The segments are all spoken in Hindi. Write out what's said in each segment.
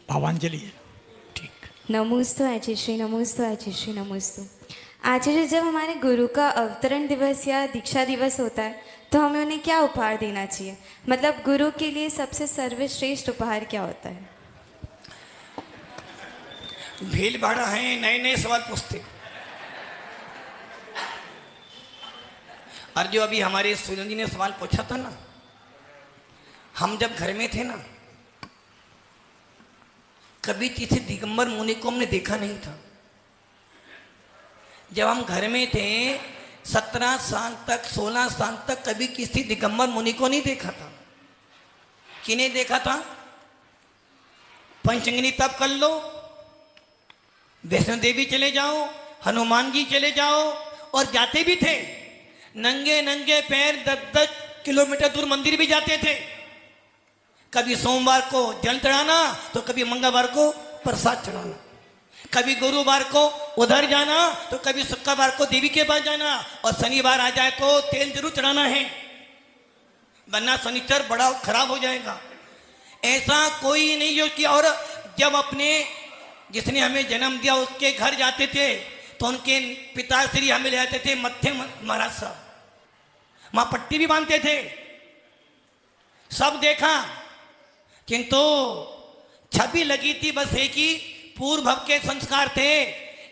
भावांजलि है। ठीक। नमोस्तु आचार्य, नमोस्तु आचार्य, नमोस्तु आचार्य। जब हमारे गुरु का अवतरण दिवस या दीक्षा दिवस होता है तो हमें उन्हें क्या उपहार देना चाहिए? मतलब गुरु के लिए सबसे सर्वश्रेष्ठ उपहार क्या होता है? भीड़ भाड़ा है, नए नए सवाल पूछते। और जो अभी हमारे सुरेंद्र जी ने सवाल पूछा था ना, हम जब घर में थे ना, कभी किसी दिगंबर मुनि को हमने देखा नहीं था। जब हम घर में थे 17 साल तक 16 साल तक कभी किसी दिगंबर मुनि को नहीं देखा था। किन्हें देखा था? पंचंगनी तप कर लो, वैष्णो देवी चले जाओ, हनुमान जी चले जाओ, और जाते भी थे नंगे नंगे पैर 10-10 किलोमीटर दूर मंदिर भी जाते थे। कभी सोमवार को जल चढ़ाना तो कभी मंगलवार को प्रसाद चढ़ाना, कभी गुरुवार को उधर जाना तो कभी शुक्रवार को देवी के पास जाना, और शनिवार आ जाए तो तेल जरूर चढ़ाना है, वरना शनिचर बड़ा खराब हो जाएगा। ऐसा कोई नहीं जो कि। और जब अपने जिसने हमें जन्म दिया उसके घर जाते थे तो उनके पिताश्री हमें ले आते थे मत्थे महाराज साहब, मां पट्टी भी बांधते थे, सब देखा, किंतु छवि लगी थी बस एक ही, पूर्व भव के संस्कार थे।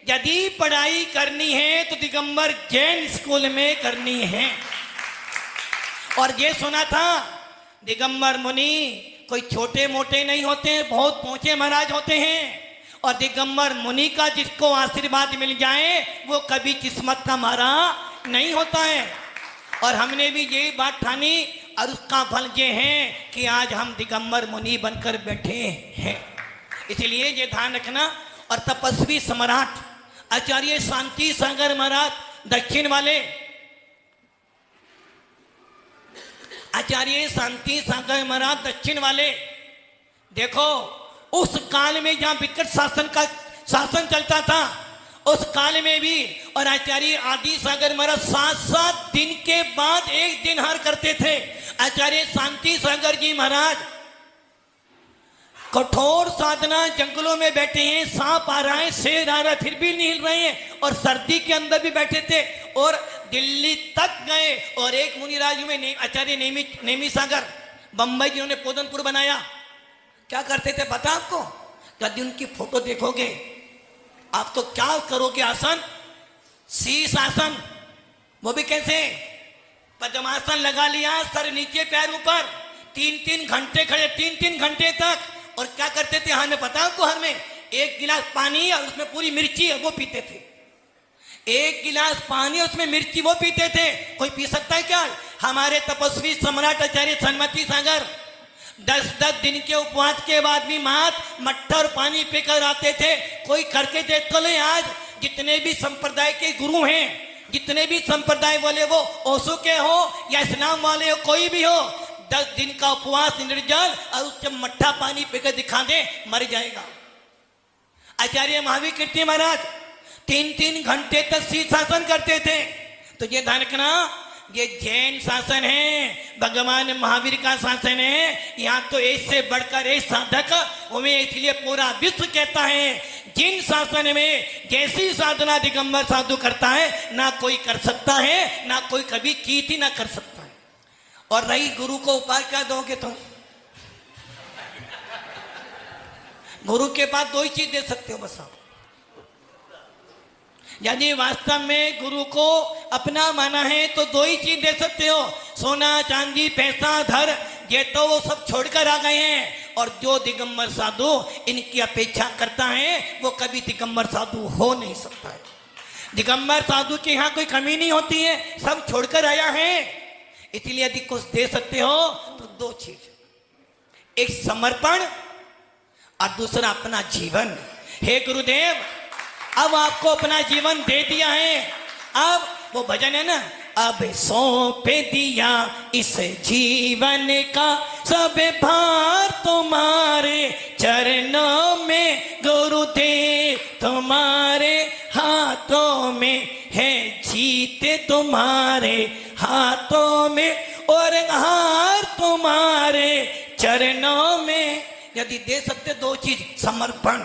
यदि पढ़ाई करनी है तो दिगंबर जैन स्कूल में करनी है। और ये सुना था दिगंबर मुनि कोई छोटे मोटे नहीं होते, बहुत पहुंचे महाराज होते हैं। और दिगंबर मुनि का जिसको आशीर्वाद मिल जाए वो कभी किस्मत का मारा नहीं होता है। और हमने भी यही बात ठानी, और उसका फल ये है कि आज हम दिगंबर मुनि बनकर बैठे हैं। इसलिए ये ध्यान रखना। और तपस्वी सम्राट आचार्य शांति सागर महाराज दक्षिण वाले, आचार्य शांति सागर महाराज दक्षिण वाले, देखो उस काल में जहां विकट शासन चलता था उस काल में भी, और आचार्य आदि सागर महाराज 7-7 दिन के बाद एक दिन हर करते थे। आचार्य शांति सागर जी महाराज कठोर साधना, जंगलों में बैठे हैं, सांप आ रहा है, शेर आ रहा है, फिर भी नहीं हिल रहे हैं, और सर्दी के अंदर भी बैठे थे, और दिल्ली तक गए। और एक मुनिराज में आचार्य नेमी सागर बंबई जिन्होंने पोदनपुर बनाया, क्या करते थे पता आपको? यदि उनकी फोटो देखोगे आप तो क्या करोगे? आसन, शीश आसन, वो भी कैसे? पद्मासन लगा लिया, सर नीचे पैर ऊपर, 3-3 घंटे खड़े, 3-3 घंटे तक। और क्या करते थे हमें पता है आपको? हर में 1 गिलास पानी और उसमें पूरी मिर्ची है वो पीते थे। 1 गिलास पानी उसमें मिर्ची वो पीते थे। कोई पी सकता है क्या? हमारे तपस्वी सम्राट आचार्य सन्मति सागर 10-10 दिन के उपवास के बाद भी मट्ठा और पानी पीकर आते थे। कोई करके देख तो ले। आज जितने भी संप्रदाय के गुरु हैं, जितने भी संप्रदाय वाले, वो ओशो के हो या इस्लाम वाले हो, कोई भी हो, 10 दिन का उपवास निर्जल और उससे मट्ठा पानी पीकर दिखा दे, मर जाएगा। आचार्य महावीर कीर्ति महाराज 3-3 घंटे तक शीर्षासन करते थे। तो ये ध्यान रखना, ये जैन शासन है, भगवान महावीर का शासन है। यहाँ तो इससे बढ़कर एक साधक हमें, इसलिए पूरा विश्व कहता है जिन शासन में जैसी साधना दिगंबर साधु करता है ना कोई कर सकता है, ना कोई कभी की थी, ना कर सकता है। और रही गुरु को उपहार क्या दोगे तुम? गुरु के पास 2 ही चीज दे सकते हो बस आप। यदि वास्तव में गुरु को अपना माना है तो 2 ही चीज दे सकते हो, सोना चांदी पैसा धर, ये तो वो सब छोड़कर आ गए हैं। और जो दिगंबर साधु इनकी अपेक्षा करता है वो कभी दिगंबर साधु हो नहीं सकता है। दिगंबर साधु के यहाँ कोई कमी नहीं होती है, सब छोड़कर आया है। इसलिए यदि कुछ दे सकते हो तो 2 चीज, एक समर्पण और दूसरा अपना जीवन। हे गुरुदेव, अब आपको अपना जीवन दे दिया है। अब वो भजन है ना, अब सौंप दिया इस जीवन का सब भार तुम्हारे चरणों में, गुरुदेव तुम्हारे हाथों में है, जीते तुम्हारे हाथों में, और हार तुम्हारे चरणों में। यदि दे सकते दो चीज, समर्पण